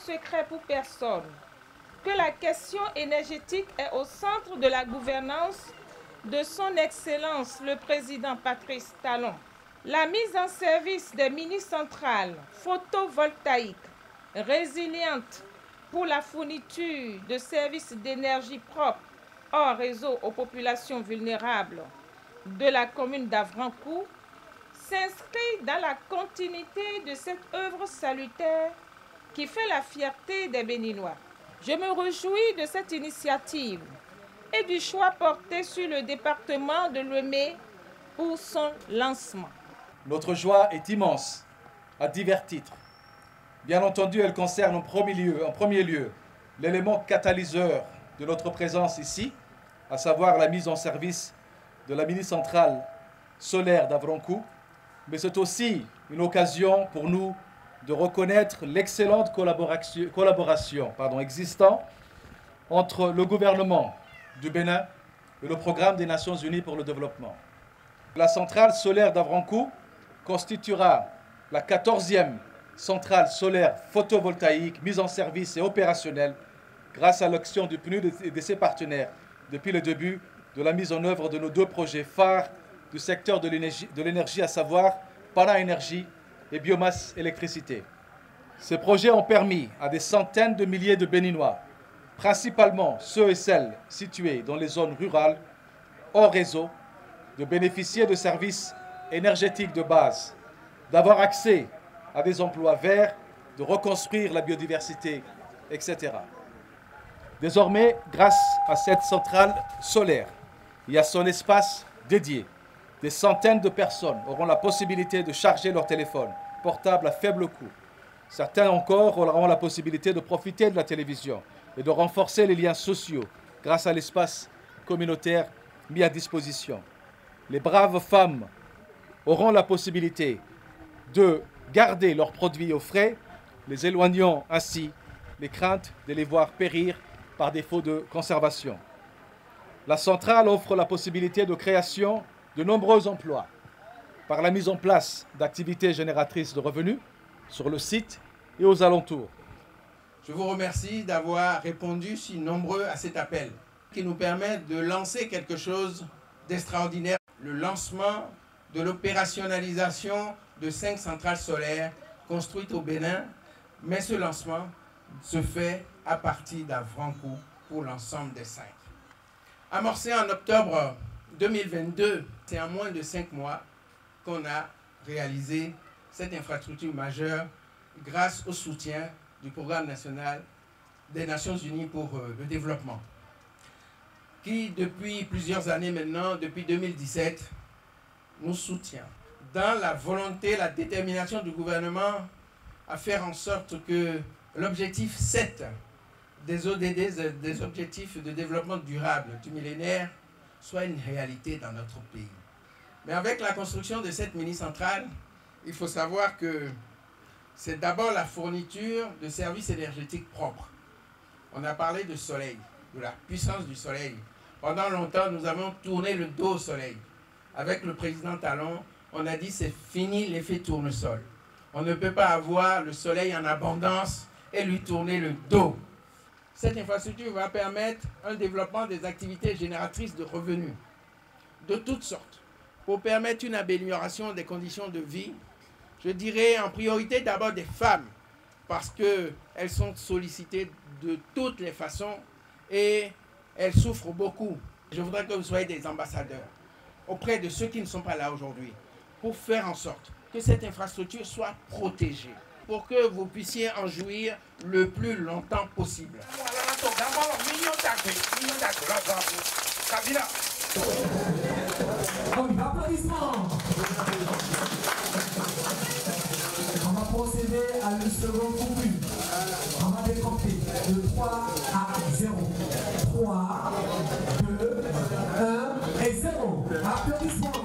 secret pour personne que la question énergétique est au centre de la gouvernance de son Excellence le Président Patrice Talon. La mise en service des mini-centrales photovoltaïques résilientes pour la fourniture de services d'énergie propre hors réseau aux populations vulnérables de la commune d'Avrancourt s'inscrit dans la continuité de cette œuvre salutaire qui fait la fierté des Béninois. Je me réjouis de cette initiative et du choix porté sur le département de Lemay pour son lancement. Notre joie est immense à divers titres. Bien entendu, elle concerne en premier lieu l'élément catalyseur de notre présence ici, à savoir la mise en service de la mini-centrale solaire d'Avrancourt, mais c'est aussi une occasion pour nous de reconnaître l'excellente collaboration existante entre le gouvernement du Bénin et le programme des Nations Unies pour le développement. La centrale solaire d'Avrancourt constituera la 14e centrale solaire photovoltaïque mise en service et opérationnelle grâce à l'action du PNUD et de ses partenaires depuis le début de la mise en œuvre de nos deux projets phares du secteur de l'énergie, à savoir Pana Énergie et Biomasse Électricité. Ces projets ont permis à des centaines de milliers de Béninois, principalement ceux et celles situés dans les zones rurales, hors réseau, de bénéficier de services énergétiques de base, d'avoir accès à des emplois verts, de reconstruire la biodiversité, etc. Désormais, grâce à cette centrale solaire et à son espace dédié, des centaines de personnes auront la possibilité de charger leur téléphone portable à faible coût. Certains encore auront la possibilité de profiter de la télévision et de renforcer les liens sociaux grâce à l'espace communautaire mis à disposition. Les braves femmes auront la possibilité de garder leurs produits au frais, les éloignant ainsi les craintes de les voir périr par défaut de conservation. La centrale offre la possibilité de création de nombreux emplois par la mise en place d'activités génératrices de revenus sur le site et aux alentours. Je vous remercie d'avoir répondu si nombreux à cet appel qui nous permet de lancer quelque chose d'extraordinaire. Le lancement de l'opérationnalisation de 5 centrales solaires construites au Bénin, mais ce lancement se fait à partir d'Avrancourt pour l'ensemble des 5. Amorcé en octobre 2022, c'est en moins de 5 mois qu'on a réalisé cette infrastructure majeure grâce au soutien du Programme national des Nations Unies pour le développement, qui depuis plusieurs années maintenant, depuis 2017, nous soutient dans la volonté, la détermination du gouvernement à faire en sorte que l'objectif 7 des ODD, des objectifs de développement durable du millénaire, soit une réalité dans notre pays. Mais avec la construction de cette mini-centrale, il faut savoir que c'est d'abord la fourniture de services énergétiques propres. On a parlé de soleil, de la puissance du soleil. Pendant longtemps, nous avons tourné le dos au soleil. Avec le président Talon, on a dit c'est fini l'effet tournesol. On ne peut pas avoir le soleil en abondance et lui tourner le dos. Cette infrastructure va permettre un développement des activités génératrices de revenus de toutes sortes pour permettre une amélioration des conditions de vie. Je dirais en priorité d'abord des femmes parce qu'elles sont sollicitées de toutes les façons et elles souffrent beaucoup. Je voudrais que vous soyez des ambassadeurs auprès de ceux qui ne sont pas là aujourd'hui pour faire en sorte que cette infrastructure soit protégée, pour que vous puissiez en jouir le plus longtemps possible. Applaudissements. On va procéder à le second couplet. On va décompter de 3 à 0. 3, 2, 1 et 0. Applaudissements.